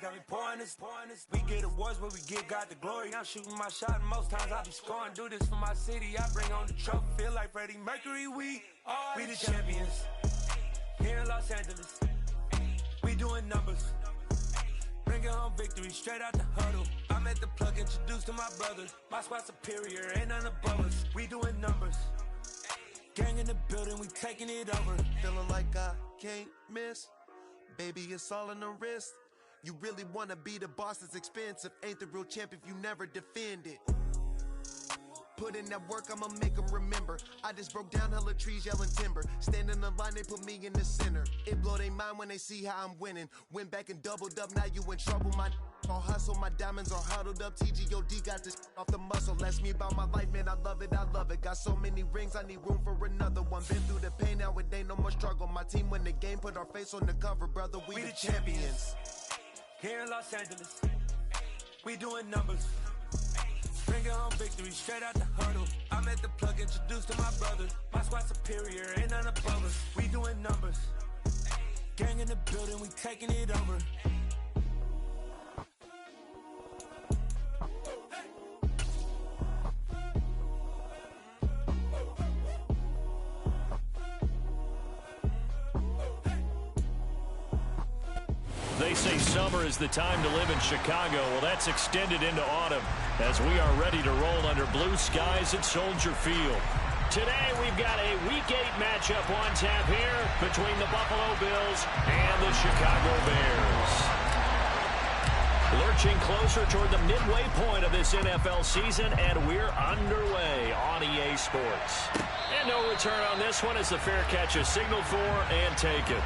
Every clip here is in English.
got me pouring this. We get awards, but we give God the glory. I'm shooting my shot, and most times I be scoring. Do this for my city, I bring on the trophy. Feel like Freddie Mercury, we the champions. Here in Los Angeles, we doing numbers. Bringing home victory straight out the huddle. I'm at the plug, introduced to my brothers. My squad superior, ain't none above us. We doing numbers. Gang in the building, we taking it over. Feeling like I can't miss. Baby, it's all in the wrist. You really wanna be the boss, it's expensive. Ain't the real champ if you never defend it. Put in that work, I'ma make them remember. I just broke down hella trees, yelling timber. Stand in the line, they put me in the center. It blow their mind when they see how I'm winning. Went back and doubled up, now you in trouble. My all hustle, my diamonds are huddled up. TGOD got this off the muscle. That's me about my life, man, I love it, I love it. Got so many rings, I need room for another one. Been through the pain, now it ain't no more struggle. My team win the game, put our face on the cover, brother. We the champions. Here in Los Angeles, we doing numbers. Bringing home victory straight out the huddle. I'm at the plug, introduced to my brothers. My squad superior, ain't none above us. We doing numbers. Gang in the building, we taking it over. They say summer is the time to live in Chicago. Well, that's extended into autumn as we are ready to roll under blue skies at Soldier Field. Today, we've got a Week 8 matchup on tap here between the Buffalo Bills and the Chicago Bears. Lurching closer toward the midway point of this NFL season, and we're underway on EA Sports. And no return on this one as the fair catch is signaled for and taken.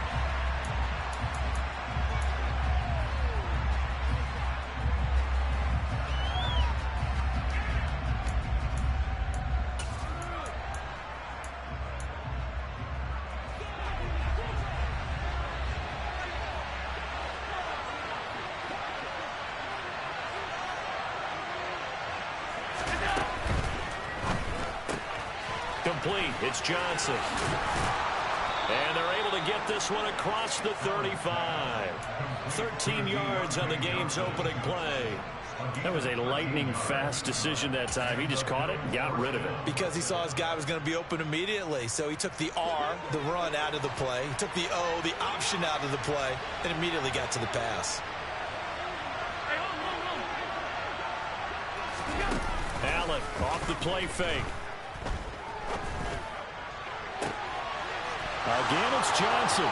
Complete. It's Johnson. And they're able to get this one across the 35. 13 yards on the game's opening play. That was a lightning-fast decision that time. He just caught it and got rid of it. Because he saw his guy was going to be open immediately. So he took the R, the run, out of the play. He took the O, the option, out of the play, and immediately got to the pass. Allen off the play fake. Again, it's Johnson.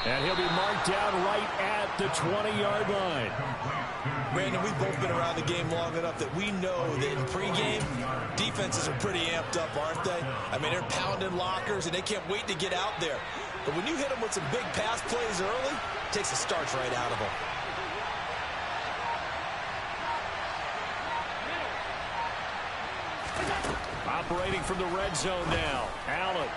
And he'll be marked down right at the 20-yard line. Brandon, we've both been around the game long enough that we know that in pregame, defenses are pretty amped up, aren't they? I mean, they're pounding lockers, and they can't wait to get out there. But when you hit them with some big pass plays early, it takes the starch right out of them. Operating from the red zone now. Allen.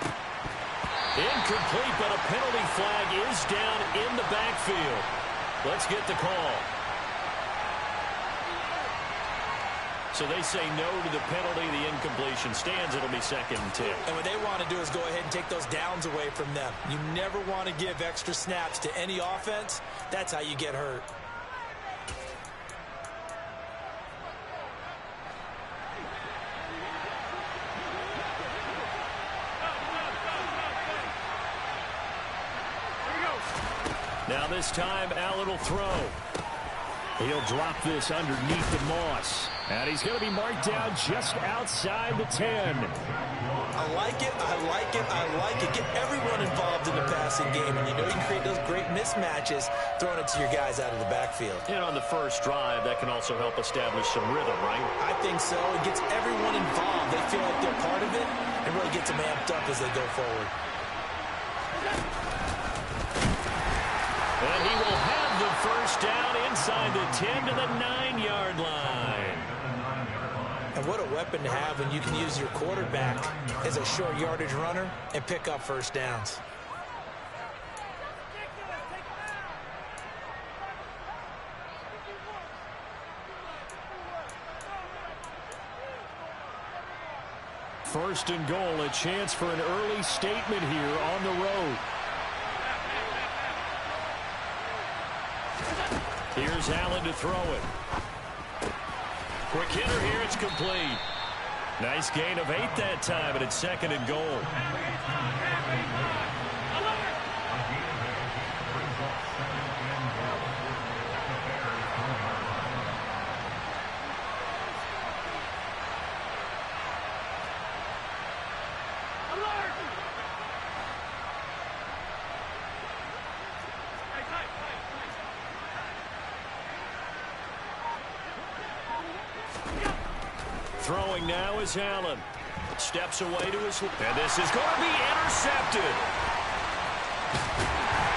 Incomplete, but a penalty flag is down in the backfield. Let's get the call. So they say no to the penalty. The incompletion stands. It'll be 2nd and 10. And what they want to do is go ahead and take those downs away from them. You never want to give extra snaps to any offense. That's how you get hurt. Now this time, Allen will throw. He'll drop this underneath the moss. And he's going to be marked down just outside the 10. I like it, I like it, I like it. Get everyone involved in the passing game. And you know you can create those great mismatches throwing it to your guys out of the backfield. And on the first drive, that can also help establish some rhythm, right? I think so. It gets everyone involved. They feel like they're part of it and really gets them amped up as they go forward. And he will have the first down inside the 10 to the 9-yard line. And what a weapon to have when you can use your quarterback as a short yardage runner and pick up first downs. First and goal, a chance for an early statement here on the road. Here's Allen to throw it. Quick hitter here. It's complete. Nice gain of 8 that time, and it's 2nd and goal. Throwing now is Allen. Steps away to his... And this is going to be intercepted.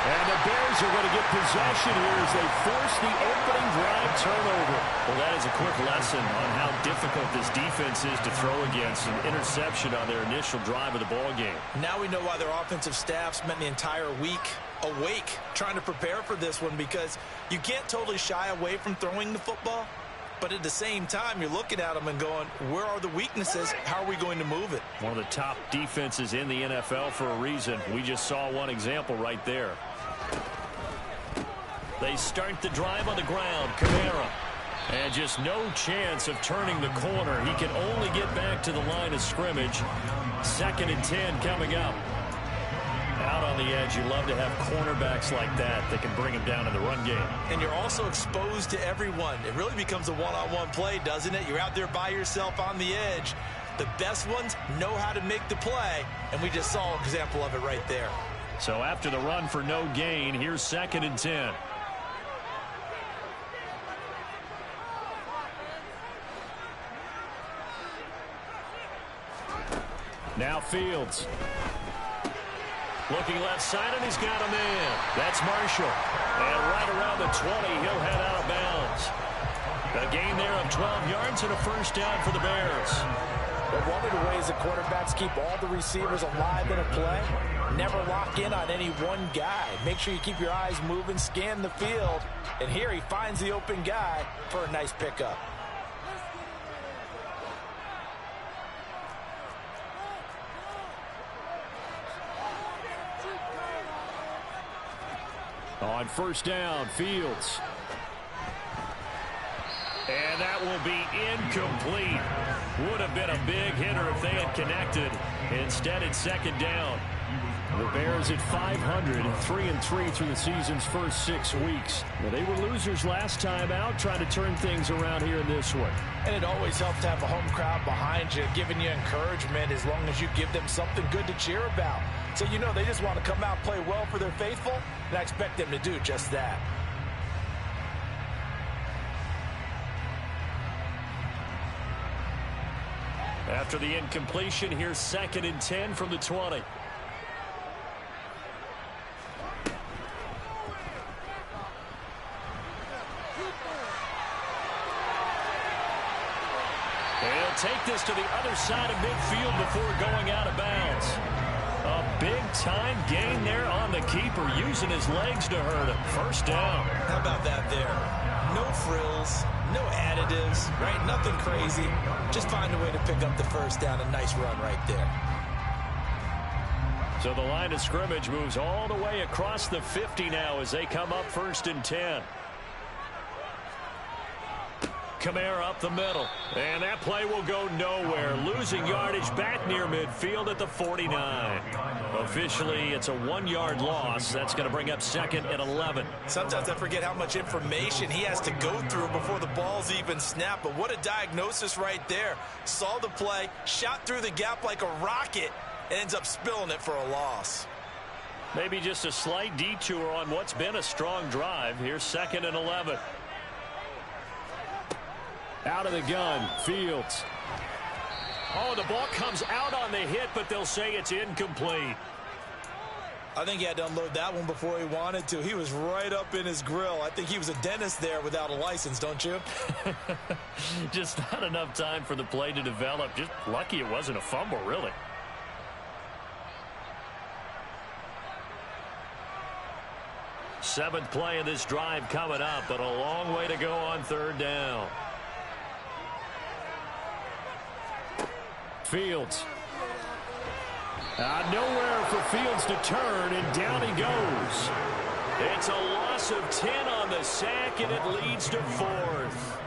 And the Bears are going to get possession here as they force the opening drive turnover. Well, that is a quick lesson on how difficult this defense is to throw against. An interception on their initial drive of the ballgame. Now we know why their offensive staff spent the entire week awake trying to prepare for this one, because you can't totally shy away from throwing the football. But at the same time, you're looking at them and going, where are the weaknesses? How are we going to move it? One of the top defenses in the NFL for a reason. We just saw one example right there. They start the drive on the ground. Kamara. And just no chance of turning the corner. He can only get back to the line of scrimmage. 2nd and 10 coming up. Out on the edge, you love to have cornerbacks like that can bring him down in the run game. And you're also exposed to everyone. It really becomes a one-on-one play, doesn't it? You're out there by yourself on the edge. The best ones know how to make the play, and we just saw an example of it right there. So after the run for no gain, here's 2nd and 10. Now Fields. Looking left side, and he's got a man. That's Marshall. And right around the 20, he'll head out of bounds. A gain there of 12 yards and a first down for the Bears. But one of the ways the quarterbacks keep all the receivers alive in a play, never lock in on any one guy. Make sure you keep your eyes moving, scan the field. And here he finds the open guy for a nice pickup. On first down, Fields. And that will be incomplete. Would have been a big hitter if they had connected. Instead, it's 2nd down. The Bears at 500, 3-3 through the season's first 6 weeks. Well, they were losers last time out, trying to turn things around here in this one. And it always helps to have a home crowd behind you, giving you encouragement as long as you give them something good to cheer about. So you know they just want to come out and play well for their faithful, and I expect them to do just that. After the incompletion, here's 2nd and 10 from the 20. He'll take this to the other side of midfield before going out of bounds. A big-time gain there on the keeper, using his legs to hurt him. First down. How about that there? No frills, no additives, right? Nothing crazy. Just find a way to pick up the first down. A nice run right there. So the line of scrimmage moves all the way across the 50 now as they come up 1st and 10. Kamara up the middle, and that play will go nowhere. Losing yardage back near midfield at the 49. Officially, it's a 1-yard loss. That's going to bring up 2nd and 11. Sometimes I forget how much information he has to go through before the ball's even snapped. But what a diagnosis right there. Saw the play, shot through the gap like a rocket, and ends up spilling it for a loss. Maybe just a slight detour on what's been a strong drive. Here's 2nd and 11. Out of the gun, Fields. Oh, the ball comes out on the hit, but they'll say it's incomplete. I think he had to unload that one before he wanted to. He was right up in his grill. I think he was a dentist there without a license, don't you? Just not enough time for the play to develop. Just lucky it wasn't a fumble, really. Seventh play of this drive coming up, but a long way to go on 3rd down. Fields. Nowhere for Fields to turn, and down he goes. It's a loss of 10 on the sack, and it leads to 4th.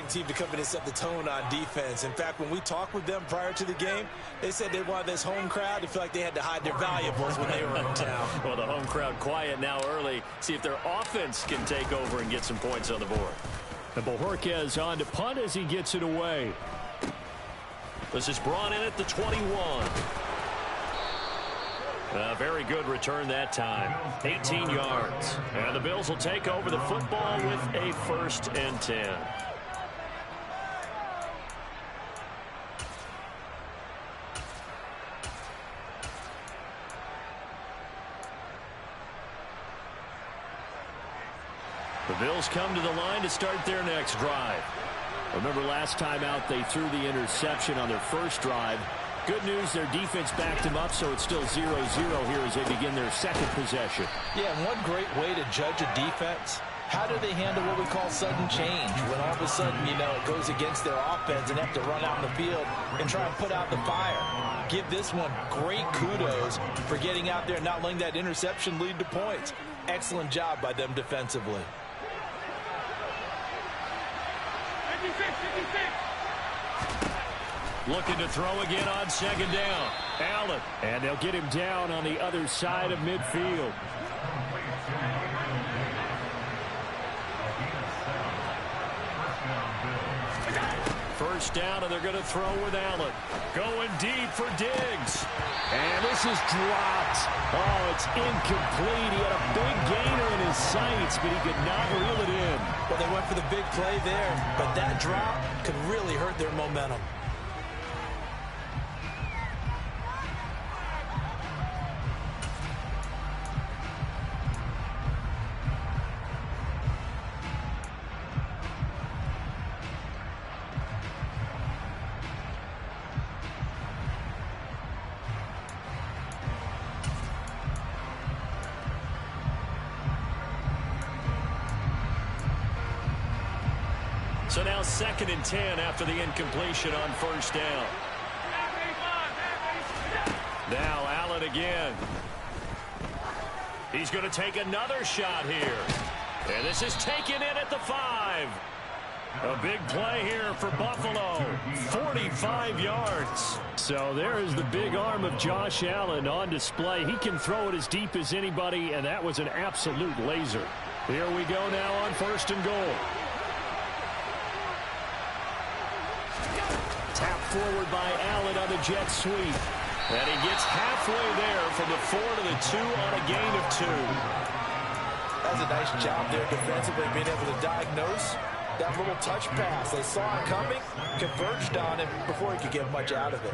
Team to come in and set the tone on defense. In fact, when we talked with them prior to the game, they said they wanted this home crowd to feel like they had to hide their valuables when they were in town. Well, the home crowd quiet now early. See if their offense can take over and get some points on the board. And Bojorquez on to punt as he gets it away. This is brought in at the 21. A very good return that time. 18 yards. And the Bills will take over the football with a 1st and 10. The Bills come to the line to start their next drive. Remember last time out they threw the interception on their first drive. Good news, their defense backed them up, so it's still 0-0 here as they begin their second possession. Yeah, and one great way to judge a defense, how do they handle what we call sudden change? When all of a sudden, you know, it goes against their offense and they have to run out in the field and try and put out the fire. Give this one great kudos for getting out there and not letting that interception lead to points. Excellent job by them defensively. Looking to throw again on 2nd down. Allen. And they'll get him down on the other side of midfield. First down, and they're going to throw with Allen. Going deep for Diggs. And this is dropped. Oh, it's incomplete. He had a big gainer in his sights, but he could not reel it in. Well, they went for the big play there, but that drop could really hurt their momentum. So now 2nd and 10 after the incompletion on 1st down. Now Allen again. He's going to take another shot here. And this is taken in at the 5. A big play here for Buffalo. 45 yards. So there is the big arm of Josh Allen on display. He can throw it as deep as anybody, and that was an absolute laser. Here we go now on 1st and goal. Tap forward by Allen on the jet sweep. And he gets halfway there from the 4 to the 2 on a gain of 2. That's a nice job there defensively, being able to diagnose that little touch pass. They saw it coming, converged on it before he could get much out of it.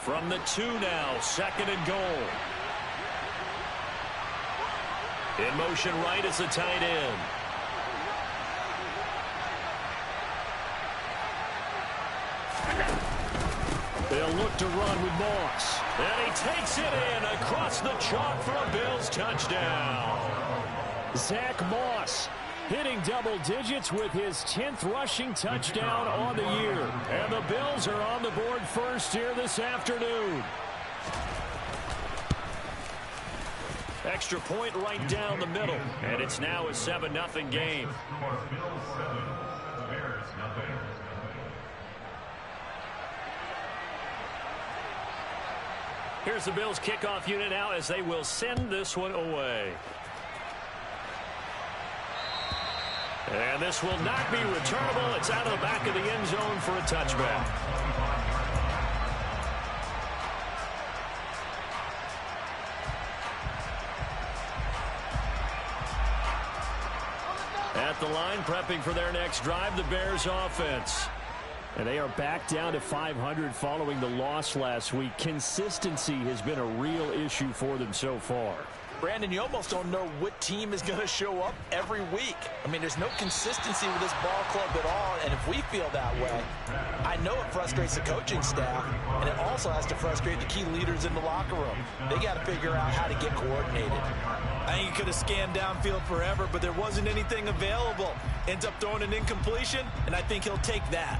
From the 2 now, 2nd and goal. In motion right is the tight end. They'll look to run with Moss. And he takes it in across the chalk for a Bills touchdown. Zach Moss hitting double digits with his 10th rushing touchdown on the year. And the Bills are on the board first here this afternoon. Extra point right down the middle. And it's now a 7-0 game. Here's the Bills kickoff unit now as they will send this one away. And this will not be returnable. It's out of the back of the end zone for a touchback. At the line, prepping for their next drive, the Bears offense. And they are back down to 500 following the loss last week. Consistency has been a real issue for them so far. Brandon, you almost don't know what team is going to show up every week. I mean, there's no consistency with this ball club at all, and if we feel that way, I know it frustrates the coaching staff, and it also has to frustrate the key leaders in the locker room. They got to figure out how to get coordinated. I think he could have scanned downfield forever, but there wasn't anything available. Ends up throwing an incompletion, and I think he'll take that.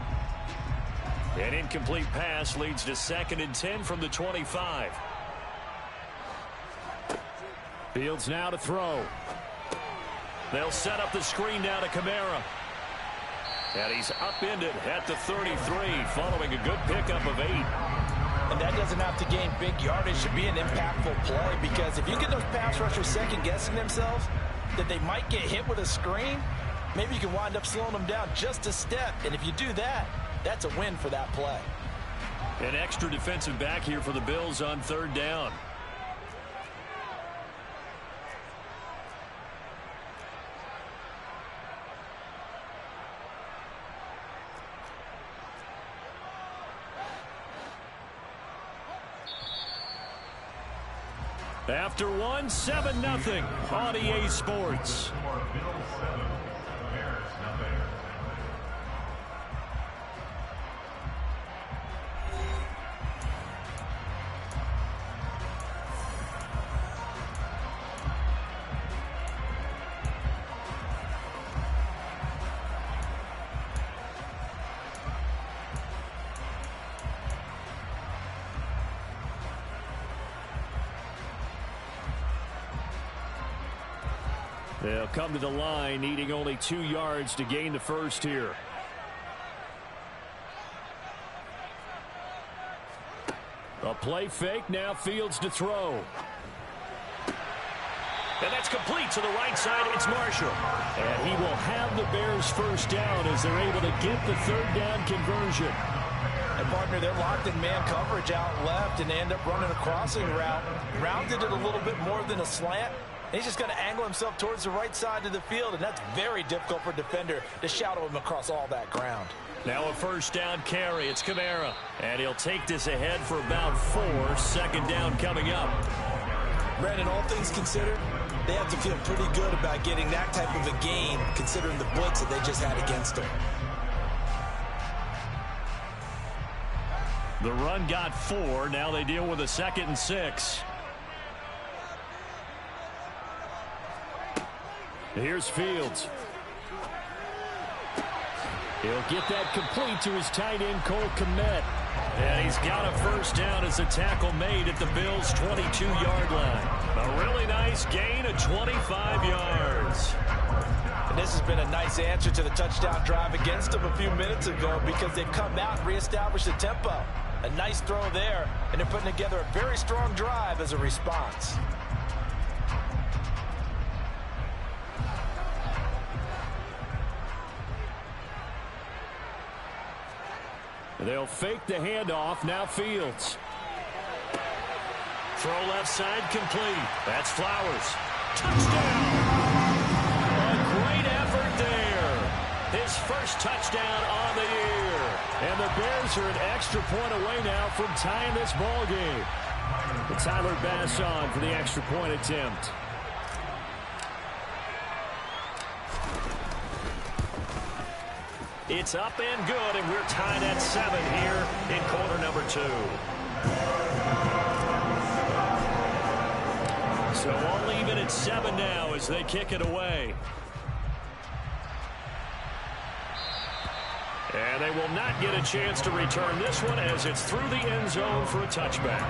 An incomplete pass leads to 2nd and 10 from the 25. Fields now to throw. They'll set up the screen now to Kamara. And he's upended at the 33 following a good pickup of 8. And that doesn't have to gain big yardage to be an impactful play, because if you get those pass rushers second-guessing themselves that they might get hit with a screen, maybe you can wind up slowing them down just a step. And if you do that, that's a win for that play. An extra defensive back here for the Bills on 3rd down. After 1, 7-0 on EA Sports. They'll come to the line, needing only 2 yards to gain the first here. A play fake, now Fields to throw. And that's complete to the right side. It's Marshall. And he will have the Bears first down as they're able to get the 3rd down conversion. And, partner, they're locked in man coverage out left, and they end up running a crossing route. Rounded it a little bit more than a slant. He's just going to angle himself towards the right side of the field, and that's very difficult for a defender to shadow him across all that ground. Now a 1st down carry. It's Kamara. And he'll take this ahead for about 4. 2nd down coming up. Brandon, all things considered, they have to feel pretty good about getting that type of a gain, considering the blitz that they just had against them. The run got 4. Now they deal with a 2nd and 6. Here's Fields. He'll get that complete to his tight end, Cole Kmet. And he's got a 1st down as the tackle made at the Bills' 22-yard line. A really nice gain of 25 yards. And this has been a nice answer to the touchdown drive against them a few minutes ago, because they've come out and reestablished the tempo. A nice throw there, and they're putting together a very strong drive as a response. They'll fake the handoff. Now Fields. Throw left side complete. That's Flowers. Touchdown! A great effort there. His first touchdown on the year. And the Bears are an extra point away now from tying this ball game. And Tyler Bass on for the extra point attempt. It's up and good, and we're tied at 7 here in quarter number 2. So all even at 7 now as they kick it away. And they will not get a chance to return this one as it's through the end zone for a touchback.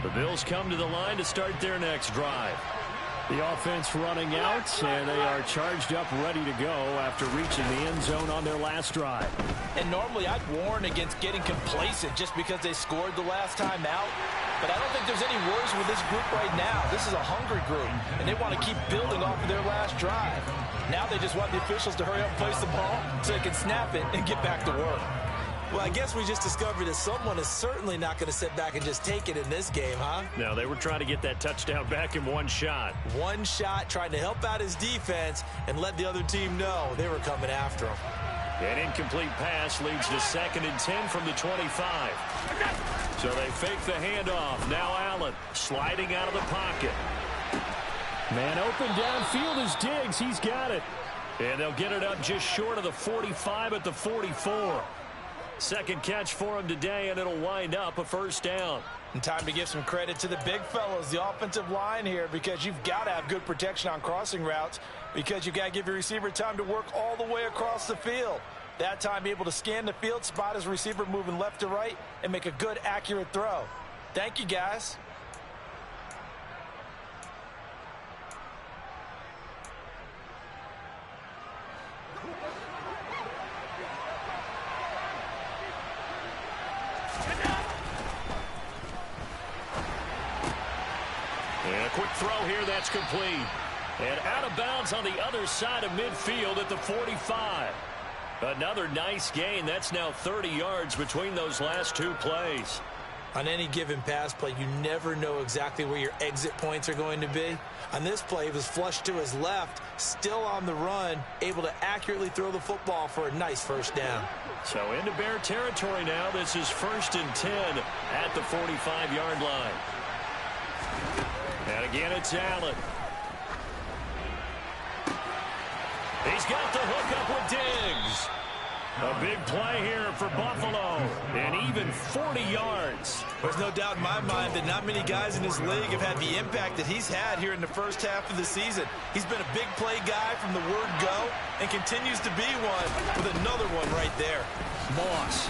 The Bills come to the line to start their next drive. The offense running out, and they are charged up, ready to go after reaching the end zone on their last drive. And normally I'd warn against getting complacent just because they scored the last time out. But I don't think there's any worries with this group right now. This is a hungry group, and they want to keep building off of their last drive. Now they just want the officials to hurry up and place the ball so they can snap it and get back to work. Well, I guess we just discovered that someone is certainly not going to sit back and just take it in this game, huh? No, they were trying to get that touchdown back in one shot. One shot, trying to help out his defense and let the other team know they were coming after him. An incomplete pass leads to 2nd and 10 from the 25. So they fake the handoff. Now Allen sliding out of the pocket. Man open downfield is Diggs. He's got it. And they'll get it up just short of the 45 at the 44. Second catch for him today, and it'll wind up a first down. And time to give some credit to the big fellows, the offensive line here, because you've got to have good protection on crossing routes, because you've got to give your receiver time to work all the way across the field. That time, be able to scan the field, spot his receiver moving left to right, and make a good, accurate throw. Thank you, guys. And a quick throw here, that's complete. And out of bounds on the other side of midfield at the 45. Another nice gain. That's now 30 yards between those last two plays. On any given pass play, you never know exactly where your exit points are going to be. On this play, it was flushed to his left, still on the run, able to accurately throw the football for a nice first down. So into Bear territory now. This is 1st and 10 at the 45-yard line. And again, it's Allen. He's got the hook up with Diggs. A big play here for Buffalo, and even 40 yards. There's no doubt in my mind that not many guys in this league have had the impact that he's had here in the first half of the season. He's been a big play guy from the word go and continues to be one with another one right there. Moss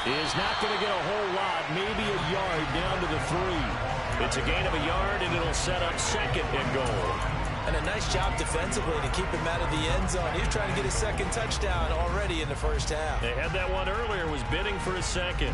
is not going to get a whole lot, maybe a yard down to the 3. It's a gain of a yard, and it'll set up 2nd and goal. And a nice job defensively to keep him out of the end zone. He's trying to get his 2nd touchdown already in the first half. They had that one earlier, was bidding for a 2nd.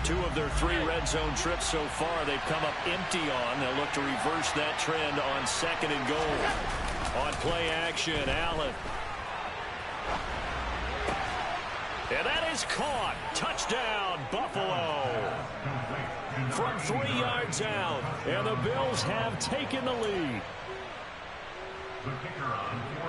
Two of their 3 red zone trips so far, they've come up empty on. They'll look to reverse that trend on 2nd and goal. On play action, Allen. And that is caught. Touchdown, Buffalo. From 3 yards out, and the Bills have taken the lead.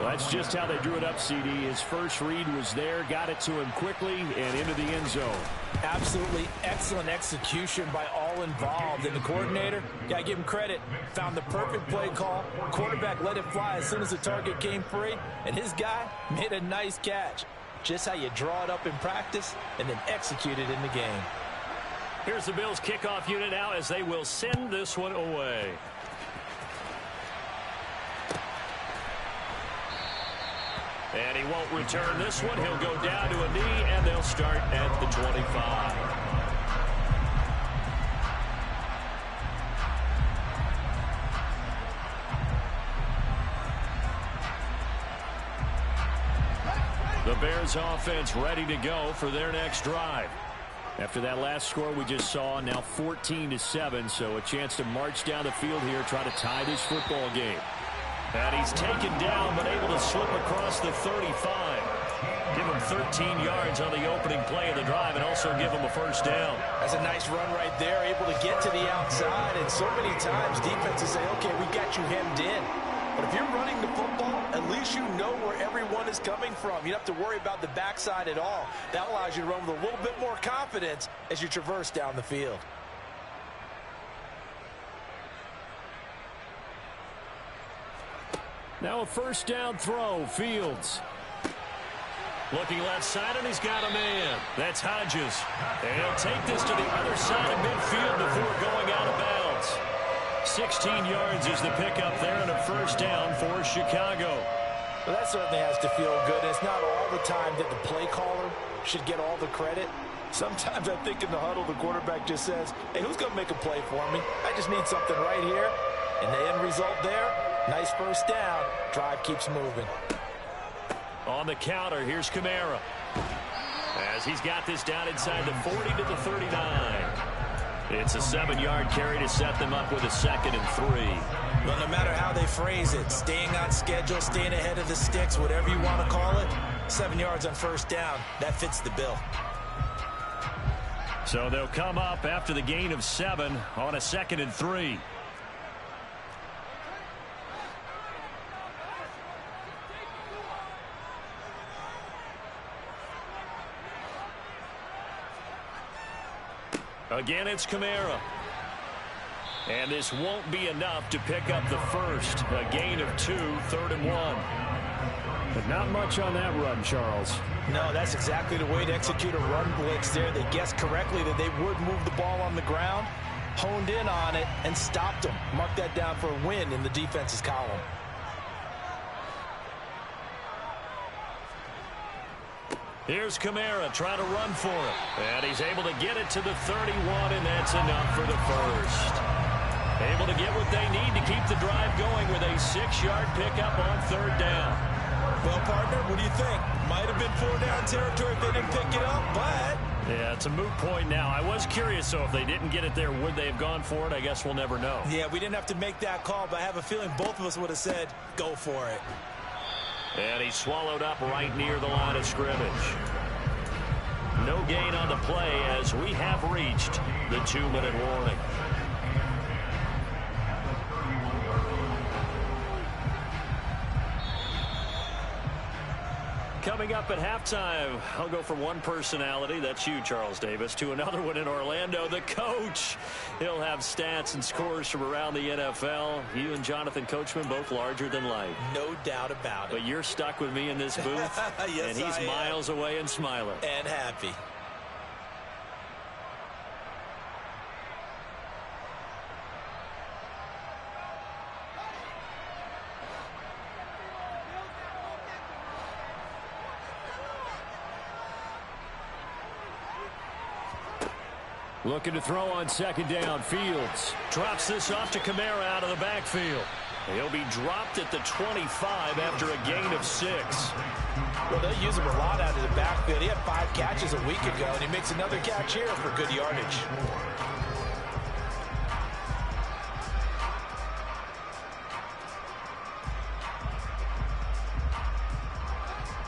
Well, that's just how they drew it up, CD. His first read was there, got it to him quickly, and into the end zone. Absolutely excellent execution by all involved. And the coordinator, got to give him credit, found the perfect play call. Quarterback let it fly as soon as the target came free, and his guy made a nice catch. Just how you draw it up in practice and then execute it in the game. Here's the Bills kickoff unit now as they will send this one away. And he won't return this one. He'll go down to a knee, and they'll start at the 25. The Bears offense ready to go for their next drive. After that last score we just saw, now 14-7, so a chance to march down the field here, try to tie this football game. And he's taken down, but able to slip across the 35. Give him 13 yards on the opening play of the drive and also give him a first down. That's a nice run right there, able to get to the outside. And so many times defenses say, okay, we got you hemmed in. But if you're running the football, at least you know where everyone is coming from. You don't have to worry about the backside at all. That allows you to run with a little bit more confidence as you traverse down the field. Now a first down throw, Fields. Looking left side, and he's got a man. That's Hodges. And he'll take this to the other side of midfield before going out of bounds. 16 yards is the pickup there, and a first down for Chicago. Well, that certainly has to feel good. It's not all the time that the play caller should get all the credit. Sometimes I think in the huddle, the quarterback just says, hey, who's going to make a play for me? I just need something right here. And the end result there, nice first down. Drive keeps moving. On the counter, here's Kamara. As he's got this down inside the 40 to the 39. It's a 7-yard carry to set them up with a 2nd and 3. Well, no matter how they phrase it, staying on schedule, staying ahead of the sticks, whatever you want to call it, 7 yards on first down, that fits the bill. So they'll come up after the gain of 7 on a 2nd and 3. Again, it's Kamara. And this won't be enough to pick up the first. A gain of 2, 3rd and 1. But not much on that run, Charles. No, that's exactly the way to execute a run blitz there. They guessed correctly that they would move the ball on the ground, honed in on it, and stopped them. Mark that down for a win in the defense's column. Here's Kamara trying to run for it. And he's able to get it to the 31, and that's enough for the first. Able to get what they need to keep the drive going with a 6-yard pickup on 3rd down. Well, partner, what do you think? Might have been 4-down territory if they didn't pick it up, but... Yeah, it's a moot point now. I was curious, so if they didn't get it there, would they have gone for it? I guess we'll never know. Yeah, we didn't have to make that call, but I have a feeling both of us would have said, go for it. And he's swallowed up right near the line of scrimmage. No gain on the play as we have reached the 2-minute warning. Coming up at halftime, I'll go from one personality, that's you, Charles Davis, to another one in Orlando, the coach. He'll have stats and scores from around the NFL. You and Jonathan Coachman, both larger than life. No doubt about it. But you're stuck with me in this booth, yes, and he's miles away and smiling. And happy. Looking to throw on 2nd down. Fields drops this off to Kamara out of the backfield. He'll be dropped at the 25 after a gain of 6. Well, they use him a lot out of the backfield. He had 5 catches a week ago, and he makes another catch here for good yardage.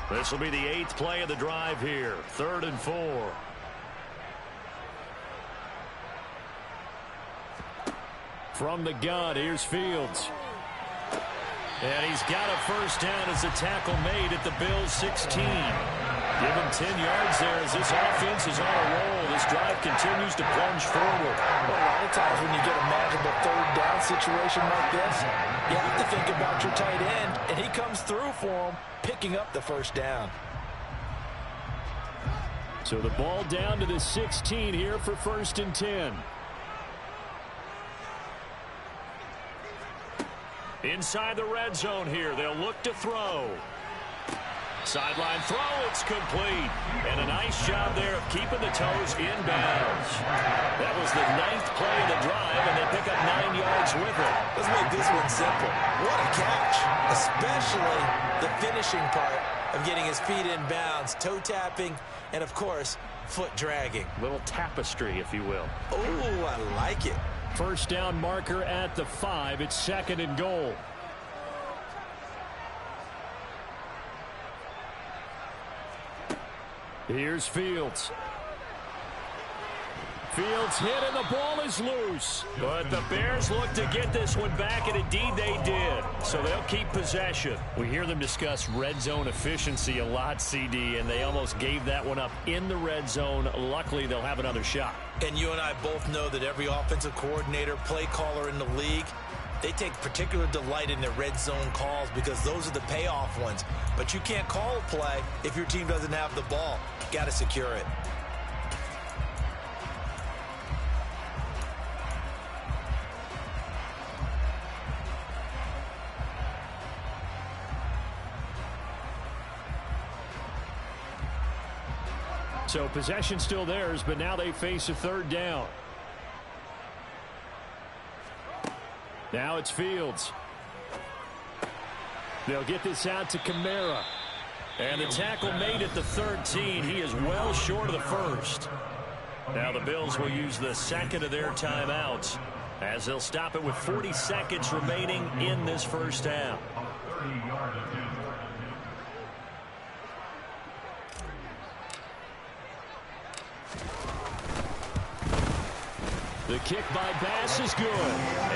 This will be the 8th play of the drive here. 3rd and 4. From the gun, here's Fields. And he's got a first down as a tackle made at the Bills' 16. Give him 10 yards there as this offense is on a roll. This drive continues to plunge forward. Well, a lot of times when you get a manageable 3rd down situation like this, you have to think about your tight end, and he comes through for him, picking up the first down. So the ball down to the 16 here for 1st and 10. Inside the red zone here, they'll look to throw. Sideline throw, it's complete. And a nice job there of keeping the toes inbounds. That was the 9th play of the drive, and they pick up 9 yards with it. Let's make this one simple. What a catch, especially the finishing part of getting his feet in bounds, toe tapping, and, of course, foot dragging. Little tapestry, if you will. Oh, I like it. First down marker at the 5. It's 2nd and goal. Here's Fields. Fields hit and the ball is loose. But the Bears look to get this one back, and indeed they did. So they'll keep possession. We hear them discuss red zone efficiency a lot, CD, and they almost gave that one up in the red zone. Luckily, they'll have another shot. And you and I both know that every offensive coordinator, play caller in the league, they take particular delight in their red zone calls because those are the payoff ones. But you can't call a play if your team doesn't have the ball. Got to secure it. So possession still theirs, but now they face a 3rd down. Now it's Fields. They'll get this out to Kamara. And the tackle made at the 13. He is well short of the first. Now the Bills will use the 2nd of their timeouts as they'll stop it with 40 seconds remaining in this first half. The kick by Bass is good.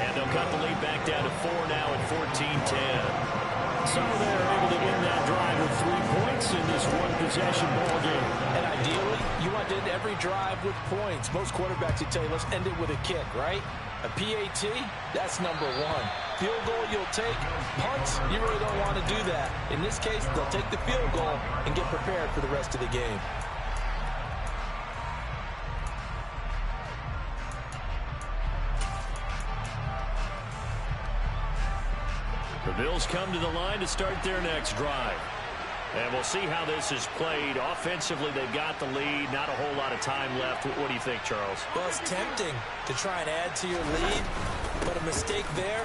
And they'll cut the lead back down to 4 now at 14-10. So they're able to end that drive with 3 points in this one-possession ball game. And ideally, you want to end every drive with points. Most quarterbacks would tell you, let's end it with a kick, right? A PAT, that's number one. Field goal you'll take. Punts, you really don't want to do that. In this case, they'll take the field goal and get prepared for the rest of the game. The Bills come to the line to start their next drive. And we'll see how this is played. Offensively, they've got the lead. Not a whole lot of time left. What do you think, Charles? Well, it's tempting to try and add to your lead, but a mistake there,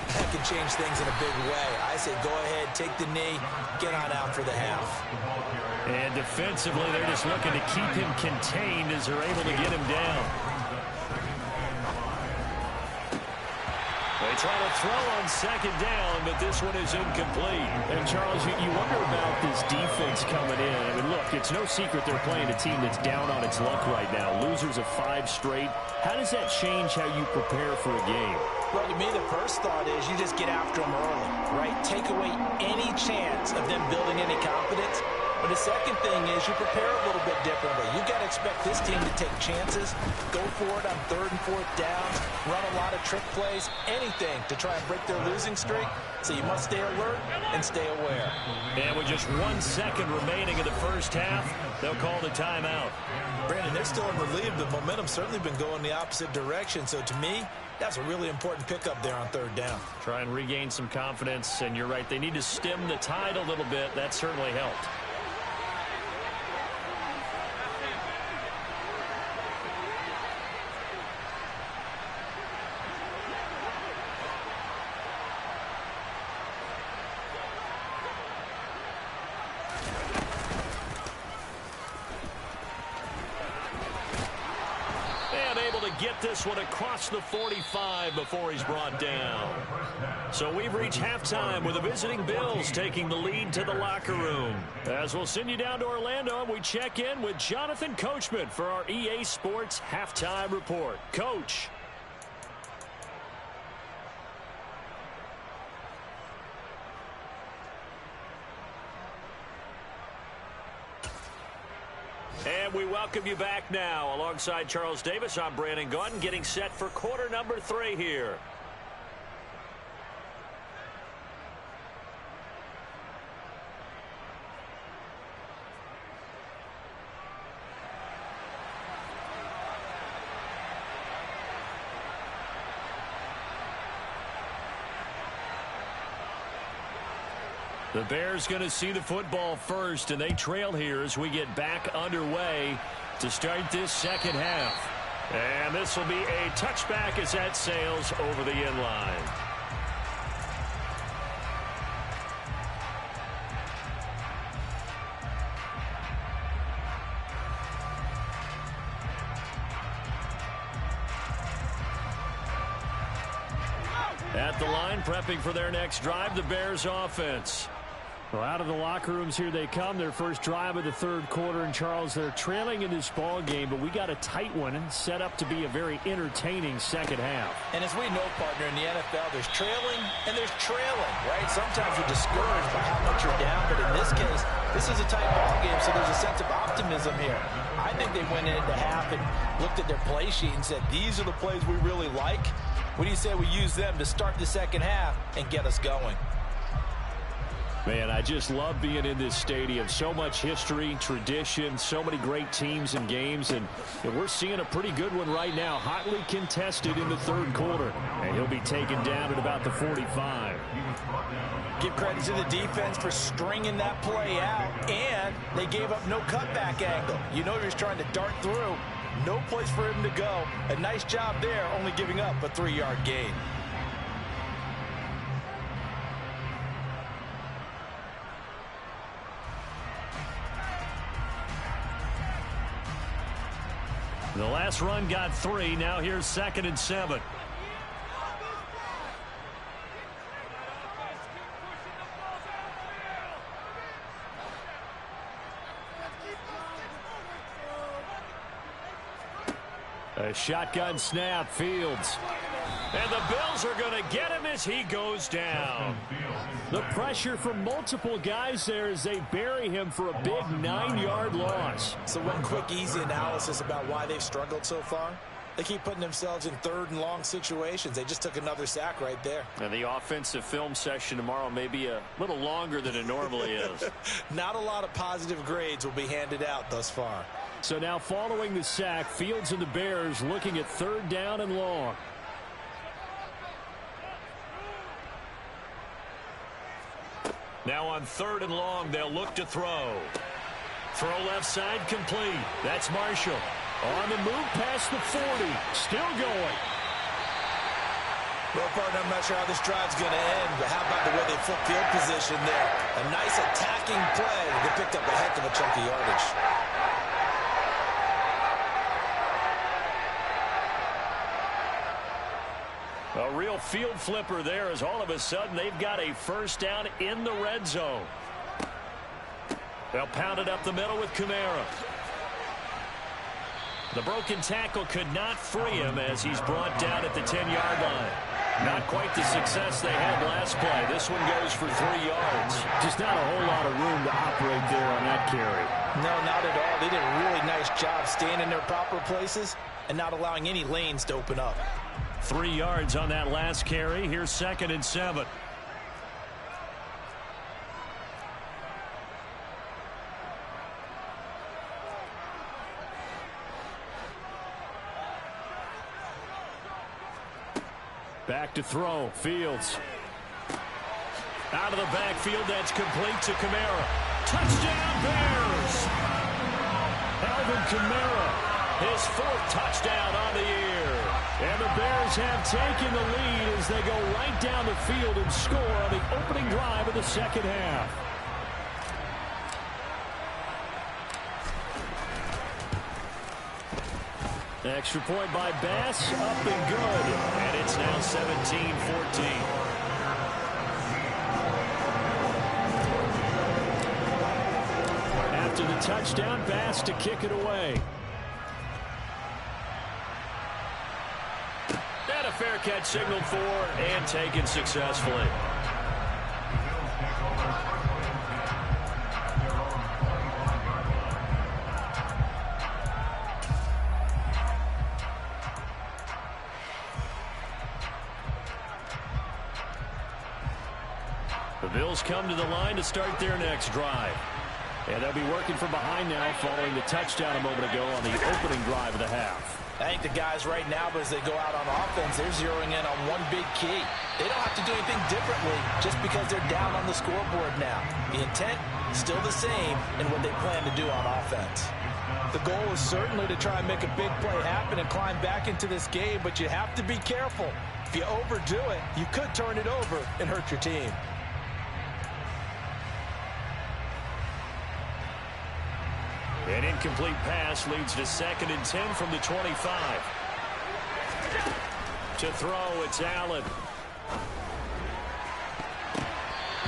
that can change things in a big way. I say go ahead, take the knee, get on out for the half. And defensively, they're just looking to keep him contained as they're able to get him down. They try to throw on second down, but this one is incomplete. And, Charles, you wonder about this defense coming in. I mean, look, it's no secret they're playing a team that's down on its luck right now. Losers of 5 straight. How does that change how you prepare for a game? Well, to me, the first thought is you just get after them early, right? Take away any chance of them building any confidence. But the second thing is you prepare a little bit differently. You've got to expect this team to take chances, go for it on 3rd and 4th downs, run a lot of trick plays, anything to try and break their losing streak. So you must stay alert and stay aware. And with just 1 second remaining in the first half, they'll call the timeout. Brandon, they're still in the lead, but momentum's certainly been going the opposite direction. So to me, that's a really important pickup there on 3rd down. Try and regain some confidence, and you're right, they need to stem the tide a little bit. That certainly helped. Get this one across the 45 before he's brought down. So we've reached halftime with the visiting Bills taking the lead to the locker room. As we'll send you down to Orlando, and we check in with Jonathan Coachman for our EA Sports Halftime Report. Coach. And we welcome you back now. Alongside Charles Davis, I'm Brandon Gaudin, getting set for quarter number 3 here. The Bears going to see the football first, and they trail here as we get back underway to start this second half. And this will be a touchback as that sails over the end line. At the line, prepping for their next drive, the Bears offense. Well, out of the locker rooms here they come. Their first drive of the 3rd quarter. And, Charles, they're trailing in this ball game, but we got a tight one and set up to be a very entertaining second half. And as we know, partner, in the NFL, there's trailing and there's trailing, right? Sometimes you're discouraged by how much you're down, but in this case, this is a tight ball game, so there's a sense of optimism here. I think they went into half and looked at their play sheet and said, these are the plays we really like. What do you say we use them to start the second half and get us going? Man, I just love being in this stadium. So much history, tradition, so many great teams and games, and we're seeing a pretty good one right now. Hotly contested in the 3rd quarter, and he'll be taken down at about the 45. Give credit to the defense for stringing that play out, and they gave up no cutback angle. You know he was trying to dart through. No place for him to go. A nice job there, only giving up a 3-yard gain. The last run got 3. Now here's 2nd and 7. A shotgun snap, Fields. And the Bills are going to get him as he goes down. The pressure from multiple guys there as they bury him for a big 9-yard loss. So one quick, easy analysis about why they've struggled so far. They keep putting themselves in 3rd and long situations. They just took another sack right there. And the offensive film session tomorrow may be a little longer than it normally is. Not a lot of positive grades will be handed out thus far. So now following the sack, Fields and the Bears looking at 3rd down and long. Now on 3rd and long, they'll look to throw. Throw left side complete. That's Marshall. On the move past the 40. Still going. Well, partner, I'm not sure how this drive's going to end, but how about the way they flip field position there? A nice attacking play. They picked up a heck of a chunk of yardage. A real field flipper there as all of a sudden they've got a 1st down in the red zone. They'll pound it up the middle with Kamara. The broken tackle could not free him as he's brought down at the 10-yard line. Not quite the success they had last play. This one goes for 3 yards. Just not a whole lot of room to operate there on that carry. No, not at all. They did a really nice job staying in their proper places and not allowing any lanes to open up. 3 yards on that last carry. Here's 2nd and 7. Back to throw. Fields. Out of the backfield. That's complete to Kamara. Touchdown, Bears! Alvin Kamara. His 4th touchdown on the year. And the Bears have taken the lead as they go right down the field and score on the opening drive of the 2nd half. Extra point by Bass, up and good. And it's now 17-14. After the touchdown, Bass to kick it away. And a fair catch signaled for and taken successfully. The Bills come to the line to start their next drive. And they'll be working from behind now following the touchdown a moment ago on the opening drive of the half. I think the guys right now, but as they go out on offense, they're zeroing in on one big key. They don't have to do anything differently just because they're down on the scoreboard now. The intent is still the same in what they plan to do on offense. The goal is certainly to try and make a big play happen and climb back into this game, but you have to be careful. If you overdo it, you could turn it over and hurt your team. An incomplete pass leads to 2nd and 10 from the 25. To throw, it's Allen.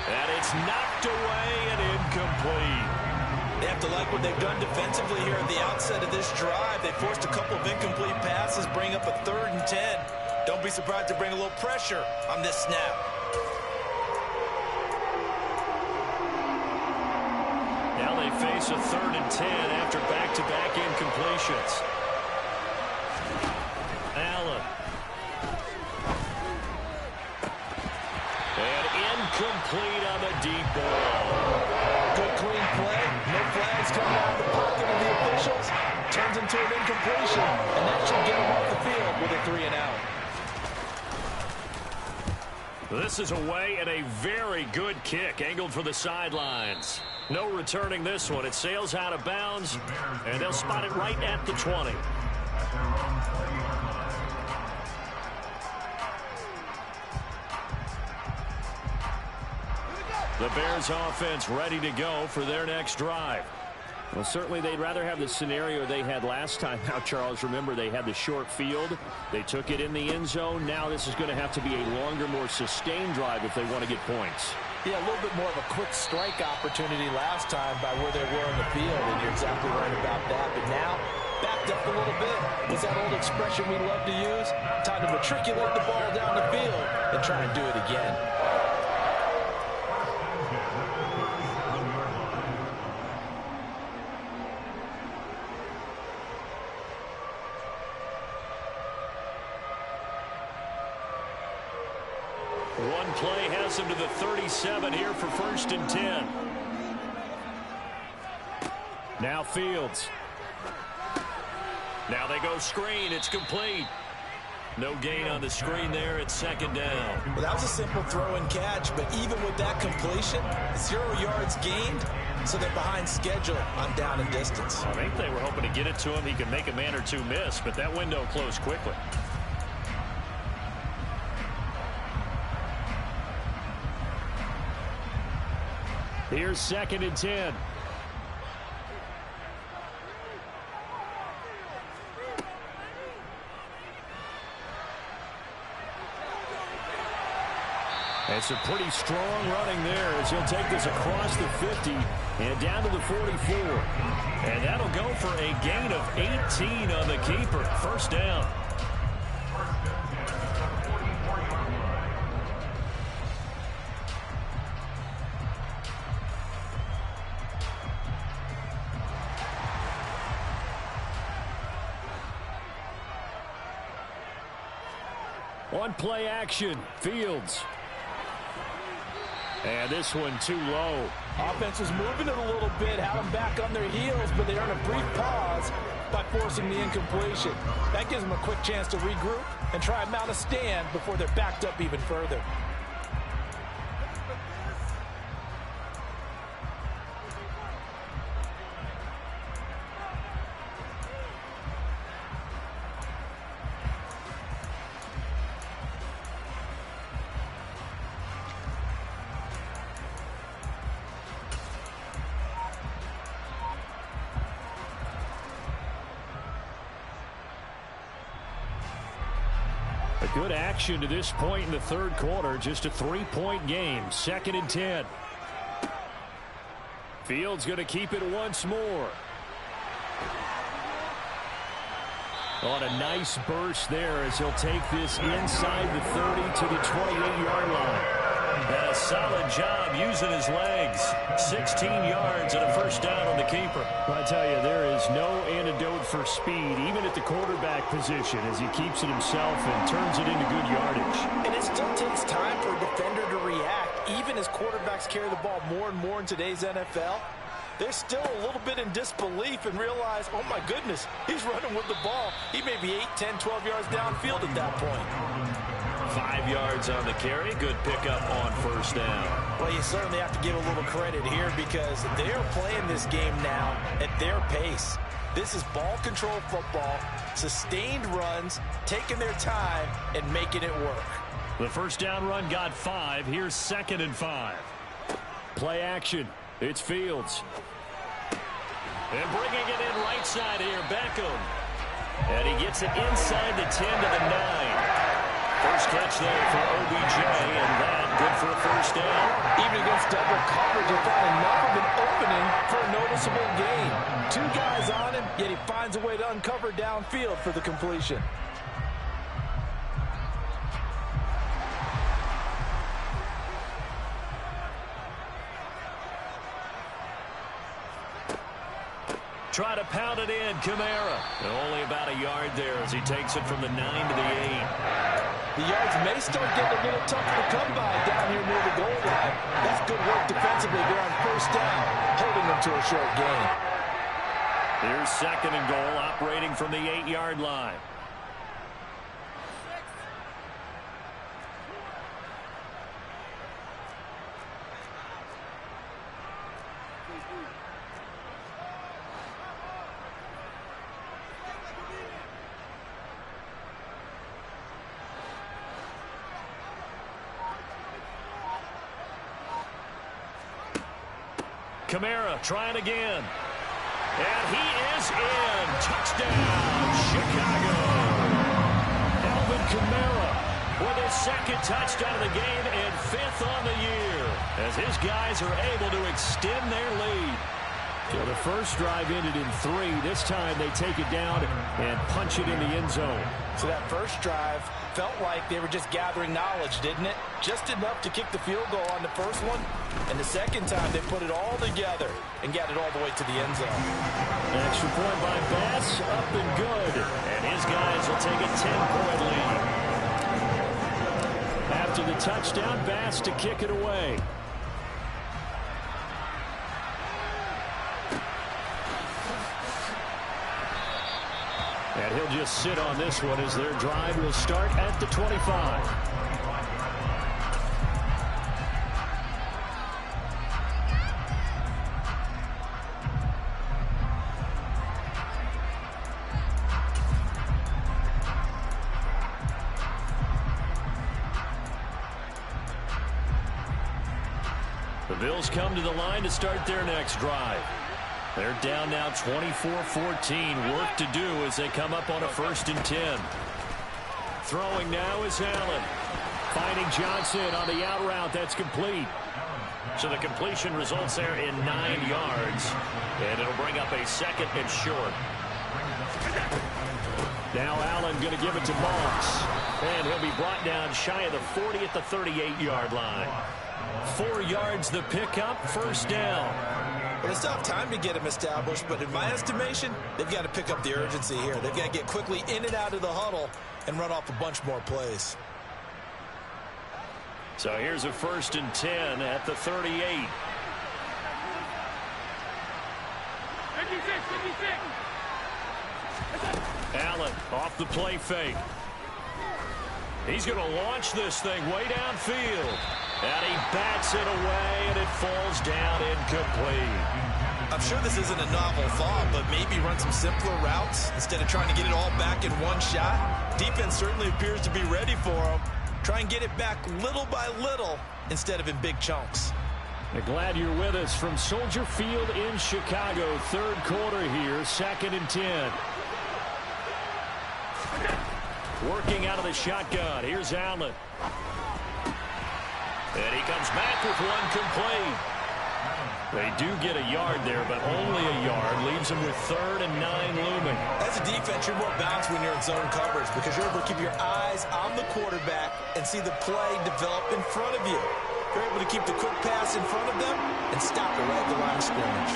And it's knocked away and incomplete. They have to like what they've done defensively here at the outset of this drive. They forced a couple of incomplete passes, bring up a 3rd and 10. Don't be surprised to bring a little pressure on this snap. Now they face a 3rd and 10 after back-to-back incompletions. Allen. And incomplete on the deep ball. Good clean play. No flags coming out of the pocket of the officials. Turns into an incompletion, and that should get them off the field with a 3 and out. This is away and a very good kick angled for the sidelines. No returning this one. It sails out of bounds, and they'll spot it right at the 20. The Bears offense ready to go for their next drive. Well, certainly they'd rather have the scenario they had last time. Now, Charles, remember, they had the short field. They took it in the end zone. Now this is going to have to be a longer, more sustained drive if they want to get points. Yeah, a little bit more of a quick strike opportunity last time by where they were in the field, and you're exactly right about that. But now backed up a little bit. What's that old expression we love to use? Time to matriculate the ball down the field and try and do it again. One play has him to the 37 here for 1st and 10. Now Fields. Now they go screen. It's complete. No gain on the screen there. It's 2nd down. Well, that was a simple throw and catch, but even with that completion, 0 yards gained, so they're behind schedule on down and distance. I think they were hoping to get it to him. He could make a man or two miss, but that window closed quickly. Here's 2nd and 10. It's a pretty strong running there as he'll take this across the 50 and down to the 44. And that'll go for a gain of 18 on the keeper. 1st down. On play action, Fields. And this one too low. Offense was moving it a little bit, had them back on their heels, but they earn a brief pause by forcing the incompletion. That gives them a quick chance to regroup and try and mount a stand before they're backed up even further. Good action to this point in the 3rd quarter. Just a 3-point game. 2nd and 10. Fields going to keep it once more. On a nice burst there as he'll take this inside the 30 to the 28-yard line. And a solid job using his legs. 16 yards and a 1st down on the keeper. I tell you, there is no antidote for speed, even at the quarterback position, as he keeps it himself and turns it into good yardage. And it still takes time for a defender to react, even as quarterbacks carry the ball more and more in today's NFL. They're still a little bit in disbelief and realize, oh my goodness, he's running with the ball. He may be 8, 10, 12 yards downfield at that point. 5 yards on the carry. Good pickup on 1st down. Well, you certainly have to give a little credit here because they're playing this game now at their pace. This is ball control football, sustained runs, taking their time and making it work. The 1st down run got 5. Here's 2nd and 5. Play action. It's Fields. And bringing it in right side here, Beckham. And he gets it inside the 10 to the 9. First catch there for OBJ, and that good for a 1st down. Even against double coverage, he found enough of an opening for a noticeable gain. 2 guys on him, yet he finds a way to uncover downfield for the completion. Try to pound it in, Kamara. Only about a yard there as he takes it from the 9 to the 8. The yards may start getting a little tougher to come by down here near the goal line. That's good work defensively there on 1st down, holding them to a short gain. Here's 2nd and goal, operating from the 8-yard line. Kamara trying again. And he is in. Touchdown, Chicago. Alvin Kamara with his 2nd touchdown of the game and 5th on the year as his guys are able to extend their lead. So the first drive ended in 3. This time they take it down and punch it in the end zone. So that first drive felt like they were just gathering knowledge, didn't it? Just enough to kick the field goal on the first one. And the second time they put it all together and got it all the way to the end zone. An extra point by Bass, up and good. And his guys will take a 10-point lead. After the touchdown, Bass to kick it away. And he'll just sit on this one as their drive will start at the 25. The Bills come to the line to start their next drive. They're down now 24-14. Work to do as they come up on a 1st and 10. Throwing now is Allen. Finding Johnson on the out route. That's complete. So the completion results there in 9 yards. And it'll bring up a 2nd and short. Now Allen going to give it to Moss. And he'll be brought down shy of the 40 at the 38-yard line. 4 yards the pickup, 1st down. Well, they still have time to get him established, but in my estimation, they've got to pick up the urgency here. They've got to get quickly in and out of the huddle and run off a bunch more plays. So here's a 1st and 10 at the 38. 56. Allen off the play fake. He's going to launch this thing way downfield. And he bats it away, and it falls down incomplete. I'm sure this isn't a novel thought, but maybe run some simpler routes instead of trying to get it all back in one shot. Defense certainly appears to be ready for him. Try and get it back little by little instead of in big chunks. Glad you're with us from Soldier Field in Chicago. 3rd quarter here, 2nd and 10. Working out of the shotgun. Here's Allen. And he comes back with one complete. They do get a yard there, but only a yard. Leaves them with 3rd and 9 looming. As a defense, you're more balanced when you're in zone coverage because you're able to keep your eyes on the quarterback and see the play develop in front of you. You're able to keep the quick pass in front of them and stop it right at the line of scrimmage.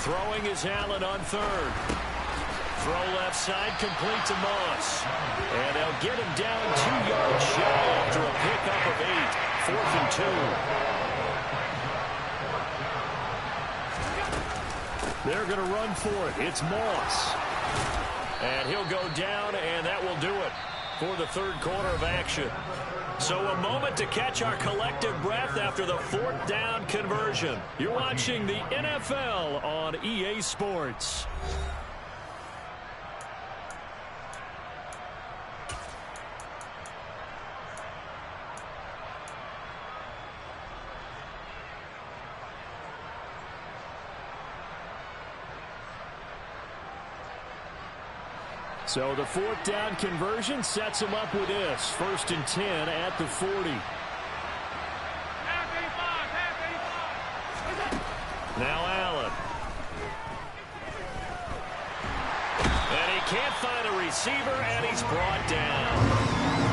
Throwing is Allen on 3rd. Throw left side, complete to Moss. And they'll get him down 2 yards shy after a pickup of 8. 4th and 2. They're going to run for it. It's Moss. And he'll go down, and that will do it for the 3rd quarter of action. So a moment to catch our collective breath after the 4th down conversion. You're watching the NFL on EA Sports. So the 4th down conversion sets him up with this. 1st and 10 at the 40. Now Allen. And he can't find a receiver, and he's brought down.